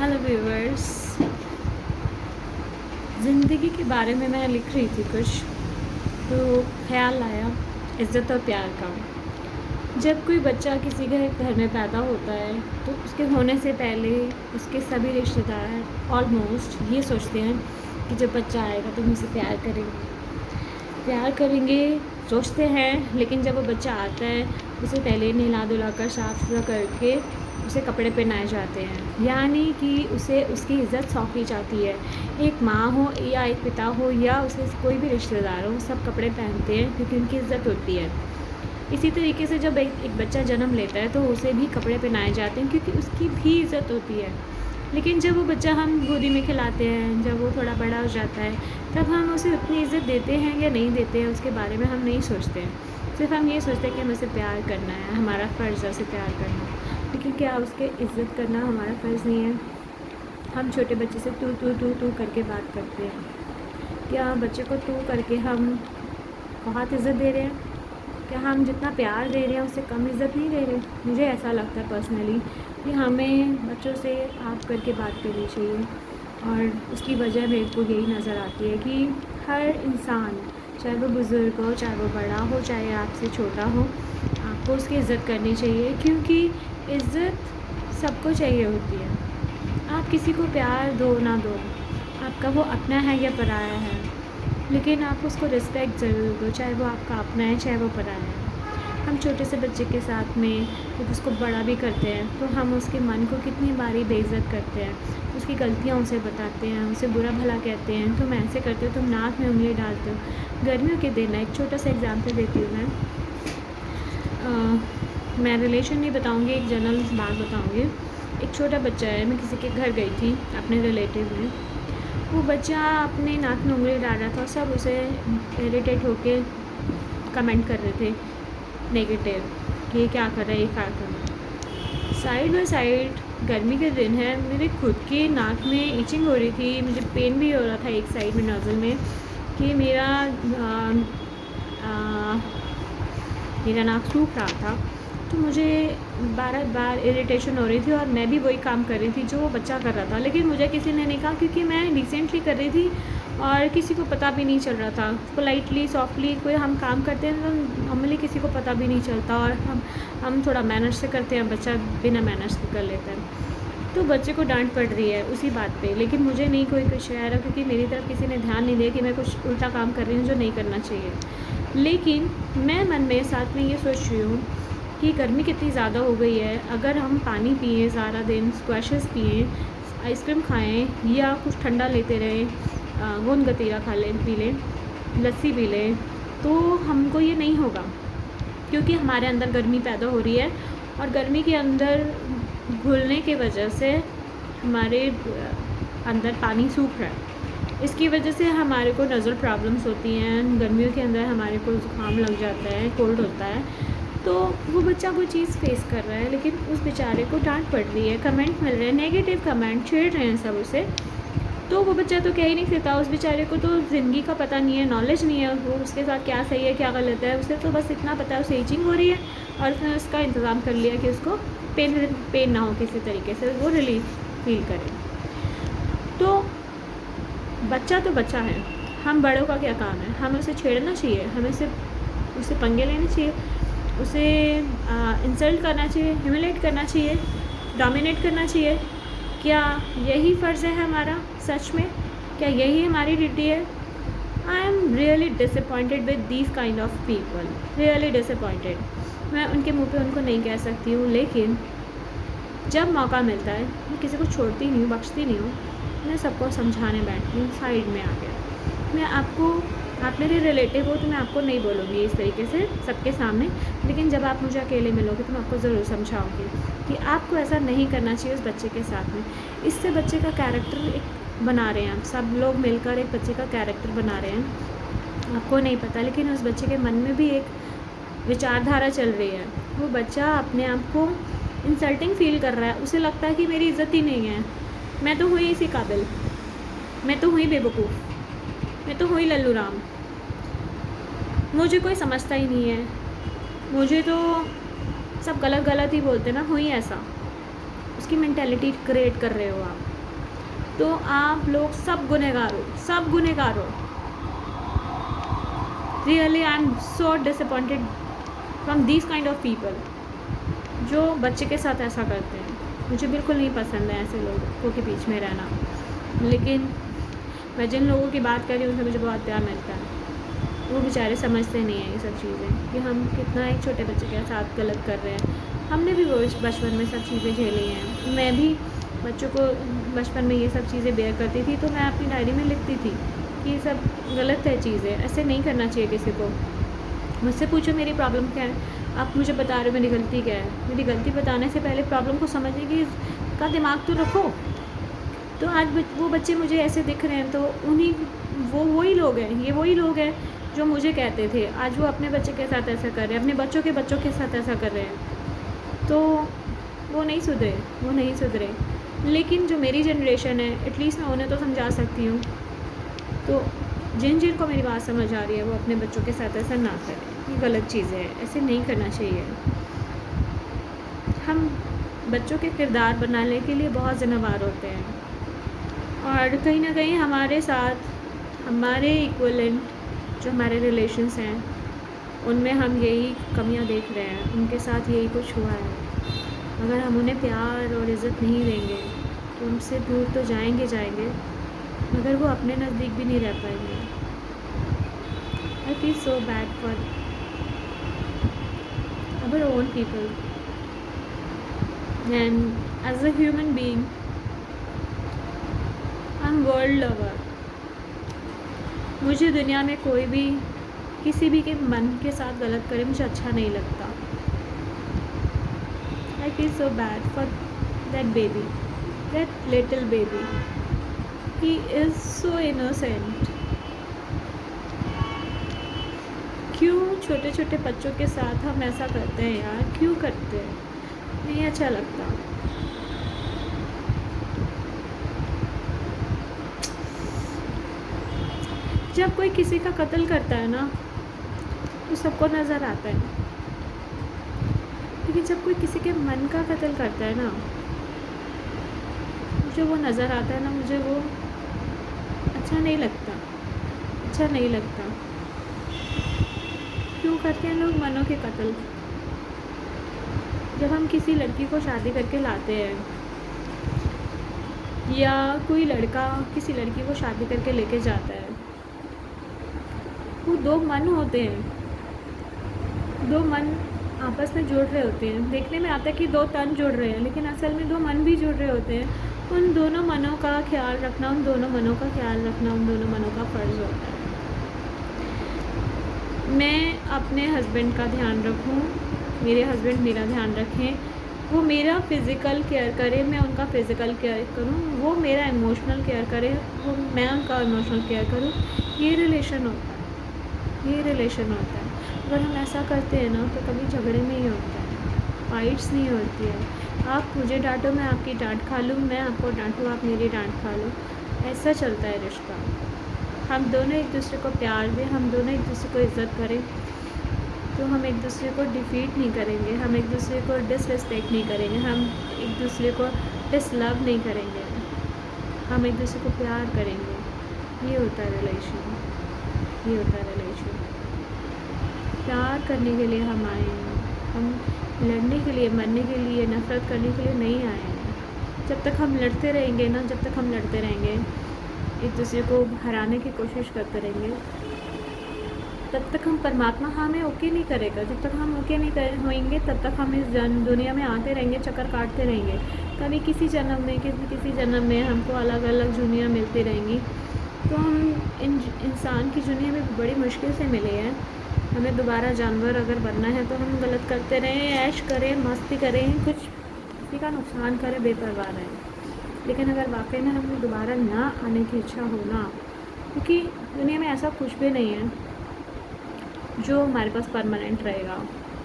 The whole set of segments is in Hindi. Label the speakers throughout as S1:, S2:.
S1: Hello viewers. ज़िंदगी के बारे में मैं लिख रही थी कुछ, तो ख्याल आया इज़्ज़त और प्यार का। जब कोई बच्चा किसी के घर में पैदा होता है तो उसके होने से पहले उसके सभी रिश्तेदार ऑलमोस्ट ये सोचते हैं कि जब बच्चा आएगा तो हम उसे प्यार करेंगे सोचते हैं। लेकिन जब वो बच्चा आता है उसे पहले नहला धुला कर साफ़ सुथरा करके उसे कपड़े पहनाए जाते हैं, यानी कि उसे उसकी इज़्ज़त सौंपी जाती है। एक माँ हो या एक पिता हो या उसे कोई भी रिश्तेदार हो, सब कपड़े पहनते हैं क्योंकि उनकी इज़्ज़त होती है। इसी तरीके से जब एक बच्चा जन्म लेता है तो उसे भी कपड़े पहनाए जाते हैं क्योंकि उसकी भी इज़्ज़त होती है। लेकिन जब वो बच्चा हम गोदी में खिलाते हैं, जब वो थोड़ा बड़ा हो जाता है, तब हम उसे उतनी इज़्ज़त देते हैं या नहीं देते हैं उसके बारे में हम नहीं सोचते हैं। सिर्फ हम ये सोचते हैं कि हमें उसे प्यार करना है, हमारा फ़र्ज़ है उसे प्यार करना। लेकिन क्या उसके इज़्ज़त करना हमारा फ़र्ज़ नहीं है? हम छोटे बच्चे से तू करके बात करते हैं। क्या बच्चे को तू करके हम बहुत इज़्ज़त दे रहे हैं? क्या हम जितना प्यार दे रहे हैं उससे कम इज़्ज़त नहीं दे रहे? मुझे ऐसा लगता है पर्सनली कि हमें बच्चों से आप करके बात करनी चाहिए। और उसकी वजह मेरे को यही नज़र आती है कि हर इंसान, चाहे वो बुज़ुर्ग हो, चाहे वो बड़ा हो, चाहे आपसे छोटा हो, आपको उसकी इज़्ज़त करनी चाहिए क्योंकि इज़्ज़त सबको चाहिए होती है। आप किसी को प्यार दो ना दो, आपका वो अपना है या पराया है, लेकिन आप उसको रिस्पेक्ट ज़रूर दो, चाहे वो आपका अपना है चाहे वो पराया है। हम छोटे से बच्चे के साथ में जब उसको बड़ा भी करते हैं तो हम उसके मन को कितनी बारी बेइज्जत करते हैं, उसकी गलतियाँ उसे बताते हैं, उसे बुरा भला कहते हैं, तुम ऐसे करते हो, तुम नाक में उंगली डालते हो। गर्मियों के दिन एक छोटा सा एग्जाम्पल देती हूँ मैं रिलेशन नहीं बताऊँगी, एक जनरल बात बताऊँगी। एक छोटा बच्चा है, मैं किसी के घर गई थी अपने रिलेटिव में। वो बच्चा अपने नाक में उंगली डाल रहा था और सब उसे इरिटेट होके कमेंट कर रहे थे नेगेटिव कि ये क्या कर रहा है, ये क्या कर रहा है। साइड बाय साइड गर्मी के दिन है, मेरे खुद के नाक में इचिंग हो रही थी, मुझे पेन भी हो रहा था एक साइड में नोज़ल में कि मेरा नाक सूख रहा था। तो मुझे बार इरिटेशन हो रही थी और मैं भी वही काम कर रही थी जो वो बच्चा कर रहा था, लेकिन मुझे किसी ने नहीं कहा क्योंकि मैं रिसेंटली कर रही थी और किसी को पता भी नहीं चल रहा था। पोलाइटली सॉफ्टली कोई हम काम करते हैं तो नॉर्मली किसी को पता भी नहीं चलता और हम थोड़ा मैनर्स से करते हैं, बच्चा बिना मैनर्स के कर लेता है। तो बच्चे को डांट पड़ रही है उसी बात पे, लेकिन मुझे नहीं कोई कुछ कह रहा क्योंकि मेरी तरफ किसी ने ध्यान नहीं दिया कि मैं कुछ उल्टा काम कर रही हूँ जो नहीं करना चाहिए। लेकिन मैं मन में साथ में ये सोच रही हूँ कि गर्मी कितनी ज़्यादा हो गई है, अगर हम पानी पिएँ सारा दिन, स्क्वैशेस पिएँ, आइसक्रीम खाएं या कुछ ठंडा लेते रहें, गोंद गतीरा खा लें, पी लें, लस्सी पी लें, तो हमको ये नहीं होगा क्योंकि हमारे अंदर गर्मी पैदा हो रही है और गर्मी के अंदर घुलने की वजह से हमारे अंदर पानी सूख रहा है। इसकी वजह से हमारे को नज़ल प्रॉब्लम्स होती हैं, गर्मियों के अंदर हमारे को ज़ुकाम लग जाता है, कोल्ड होता है। तो वो बच्चा कोई चीज़ फेस कर रहा है लेकिन उस बेचारे को डांट पड़ रही है, कमेंट मिल रहे हैं, नेगेटिव कमेंट छेड़ रहे हैं सब उसे। तो वो बच्चा तो कह ही नहीं सकता, उस बेचारे को तो ज़िंदगी का पता नहीं है, नॉलेज नहीं है वो उसके साथ क्या सही है क्या गलत है। उसे तो बस इतना पता है उसे ईचिंग हो रही है और उसने उसका इंतज़ाम कर लिया कि उसको पेन ना हो, किसी तरीके से वो रिलीफ फील करे। तो बच्चा है, हम बड़ों का क्या काम है? हमें उसे छेड़ना चाहिए, हमें सिर्फ उसे पंगे लेने चाहिए, उसे इंसल्ट करना चाहिए, ह्यूमिलेट करना चाहिए, डोमिनेट करना चाहिए? क्या यही फ़र्ज़ है हमारा सच में? क्या यही हमारी ड्यूटी है? I am really disappointed with these kind of people, really disappointed. मैं उनके मुँह पे उनको नहीं कह सकती हूँ, लेकिन जब मौका मिलता है मैं किसी को छोड़ती नहीं हूँ, बख्शती नहीं हूँ। मैं सबको समझाने बैठती हूँ साइड में आके। मैं आपको, आप मेरे रिलेटिव हो तो मैं आपको नहीं बोलूँगी इस तरीके से सबके सामने, लेकिन जब आप मुझे अकेले मिलोगे तो मैं आपको ज़रूर समझाऊँगी कि आपको ऐसा नहीं करना चाहिए उस बच्चे के साथ में। इससे बच्चे का कैरेक्टर एक बना रहे हैं, आप सब लोग मिलकर एक बच्चे का कैरेक्टर बना रहे हैं। आपको नहीं पता, लेकिन उस बच्चे के मन में भी एक विचारधारा चल रही है। वो बच्चा अपने आप को इंसल्टिंग फ़ील कर रहा है, उसे लगता है कि मेरी इज़्ज़त ही नहीं है, मैं तो हुई इसी काबिल, मैं तो हुई बेवकूफ़, मैं तो हुई लल्लू राम, मुझे कोई समझता ही नहीं है, मुझे तो सब गलत ही बोलते ना, हुई ऐसा। उसकी मेंटालिटी क्रिएट कर रहे हो आप। तो आप लोग सब गुनहगार हो, सब गुनहगार हो। Really I am so disappointed from this kind of people जो बच्चे के साथ ऐसा करते हैं। मुझे बिल्कुल नहीं पसंद है ऐसे लोगों के बीच में रहना। लेकिन मैं जिन लोगों की बात कर रही हूँ उनसे मुझे बहुत प्यार मिलता है। वो बेचारे समझते नहीं हैं ये सब चीज़ें कि हम कितना एक छोटे बच्चे के साथ गलत कर रहे हैं। हमने भी वो बचपन में सब चीज़ें झेली हैं। मैं भी बच्चों को बचपन में ये सब चीज़ें बेयर करती थी, तो मैं अपनी डायरी में लिखती थी कि ये सब गलत है चीज़ें, ऐसे नहीं करना चाहिए किसी को। मुझसे पूछो मेरी प्रॉब्लम क्या है, आप मुझे बता रहे हो मेरी गलती क्या है। मेरी गलती बताने से पहले प्रॉब्लम को समझने की का दिमाग तो रखो। तो आज वो बच्चे मुझे ऐसे दिख रहे हैं, तो उन्हीं वही लोग हैं, ये वही लोग हैं जो मुझे कहते थे। आज वो अपने बच्चे के साथ ऐसा कर रहे हैं, अपने बच्चों के साथ ऐसा कर रहे हैं। तो वो नहीं सुधरे। लेकिन जो मेरी जनरेशन है, एटलीस्ट मैं उन्हें तो समझा सकती हूँ। तो जिन को मेरी बात समझ आ रही है वो अपने बच्चों के साथ ऐसा ना करें। ये गलत चीज़ है, ऐसे नहीं करना चाहिए। हम बच्चों के किरदार बनाने के लिए बहुत ज़िम्मेदार होते हैं, और कहीं ना कहीं हमारे साथ हमारे इक्वलेंट जो हमारे रिलेशंस हैं उनमें हम यही कमियां देख रहे हैं। उनके साथ यही कुछ हुआ है। अगर हम उन्हें प्यार और इज़्ज़त नहीं देंगे तो उनसे दूर तो जाएंगे, मगर वो अपने नज़दीक भी नहीं रह पाएंगे। I feel so bad for our own people, and as a human being I'm world lover। मुझे दुनिया में कोई भी किसी भी के मन के साथ गलत करे मुझे अच्छा नहीं लगता। I feel so bad for that baby, that little baby. He is so innocent. क्यों छोटे छोटे बच्चों के साथ हम ऐसा करते हैं यार, क्यों करते हैं? नहीं अच्छा लगता। जब कोई किसी का कत्ल करता है ना तो सबको नज़र आता है, लेकिन जब कोई किसी के मन का कत्ल करता है ना, मुझे वो नज़र आता है ना, मुझे वो अच्छा नहीं लगता। क्यों करते हैं लोग मनों के कत्ल? जब हम किसी लड़की को शादी करके लाते हैं या कोई लड़का किसी लड़की को शादी करके लेके जाता है, वो दो मन होते हैं, दो मन आपस में जुड़ रहे होते हैं। देखने में आता है कि दो तन जुड़ रहे हैं, लेकिन असल में दो मन भी जुड़ रहे होते हैं। उन दोनों मनों का ख्याल रखना, उन दोनों मनों का फ़र्ज़ होता है। मैं अपने हस्बैंड का ध्यान रखूं, मेरे हस्बैंड मेरा ध्यान रखें, वो मेरा फ़िज़िकल केयर करे, मैं उनका फ़िज़िकल केयर करूं, वो मेरा इमोशनल केयर करे, वो मैं उनका इमोशनल केयर करूं। ये रिलेशन होता है। अगर हम ऐसा करते हैं ना तो कभी झगड़े नहीं होते हैं, फाइट्स नहीं होती है। आप मुझे डांटो, मैं आपकी डांट खा लूँ, मैं आपको डांटूँ, आप मेरी डांट खा लो। ऐसा चलता है रिश्ता। हम दोनों एक दूसरे को प्यार दें, हम दोनों एक दूसरे को इज़्ज़त करें, तो हम एक दूसरे को डिफीट नहीं करेंगे, हम एक दूसरे को डिसरिस्पेक्ट नहीं करेंगे, हम एक दूसरे को डिसलव नहीं करेंगे, हम एक दूसरे को प्यार करेंगे। ये होता है रिलेशन। प्यार करने के लिए हम आए हैं, हम लड़ने के लिए, मरने के लिए, नफ़रत करने के लिए नहीं आए हैं। जब तक हम लड़ते रहेंगे, एक दूसरे को हराने की कोशिश करते रहेंगे, तब तक हम परमात्मा हमें ओके नहीं करेगा। जब तक हम ओके नहीं होंगे तब तक हम इस दुनिया में आते रहेंगे, चक्कर काटते रहेंगे। कभी किसी जन्म में हमको अलग अलग दुनिया मिलती रहेंगी। तो हम इंसान की दुनिया में बड़ी मुश्किल से मिले हैं। हमें दोबारा जानवर अगर बनना है तो हम गलत करते रहें, ऐश करें, मस्ती करें, कुछ किसी का नुकसान करें, बेपरवाह रहें। लेकिन अगर वाकई में हमें दोबारा ना आने की इच्छा हो ना, क्योंकि दुनिया में ऐसा कुछ भी नहीं है जो हमारे पास परमानेंट रहेगा।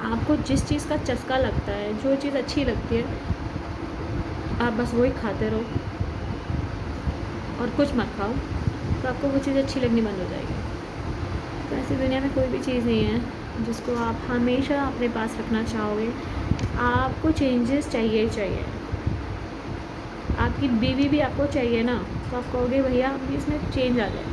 S1: आपको जिस चीज़ का चस्का लगता है, जो चीज़ अच्छी लगती है, आप बस वही खाते रहो और कुछ मत खाओ, तो आपको वो चीज़ अच्छी लगनी बंद हो जाएगी। तो ऐसी दुनिया में कोई भी चीज़ नहीं है जिसको आप हमेशा अपने पास रखना चाहोगे। आपको चेंजेस चाहिए। आपकी कि बीवी भी आपको चाहिए ना, तो आप कहोगे भैया अभी इसमें चेंज आ जाए,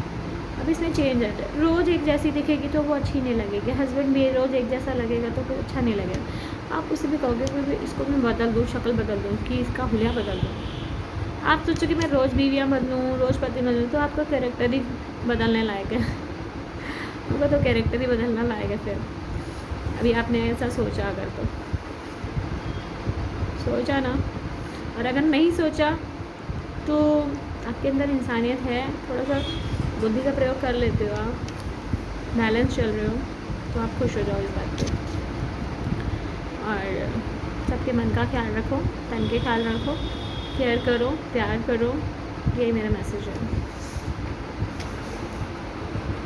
S1: अब इसमें चेंज आ जाए। रोज़ एक जैसी दिखेगी तो वो अच्छी नहीं लगेगी, हस्बैंड भी रोज़ एक जैसा लगेगा तो फिर अच्छा नहीं लगेगा। आप उसे भी कहोगे कि इसको मैं बदल दूँ, शक्ल बदल दूँ, कि इसका हुलिया बदल दूँ। आप सोचो कि मैं रोज़ बीवियाँ बदलूँ, रोज़ पति बदलूँ, तो आपका कैरेक्टर ही बदलने लायक है। आपका तो कैरेक्टर ही बदलना लायक है फिर। अभी आपने ऐसा सोचा अगर तो सोचा ना, और अगर नहीं सोचा तो आपके अंदर इंसानियत है, थोड़ा सा बुद्धि का प्रयोग कर लेते हो आप, बैलेंस चल रहे हो, तो आप खुश हो जाओ इस बात पे। और सबके मन का ख्याल रखो, तन के ख्याल रखो, केयर करो, प्यार करो, यही मेरा मैसेज है।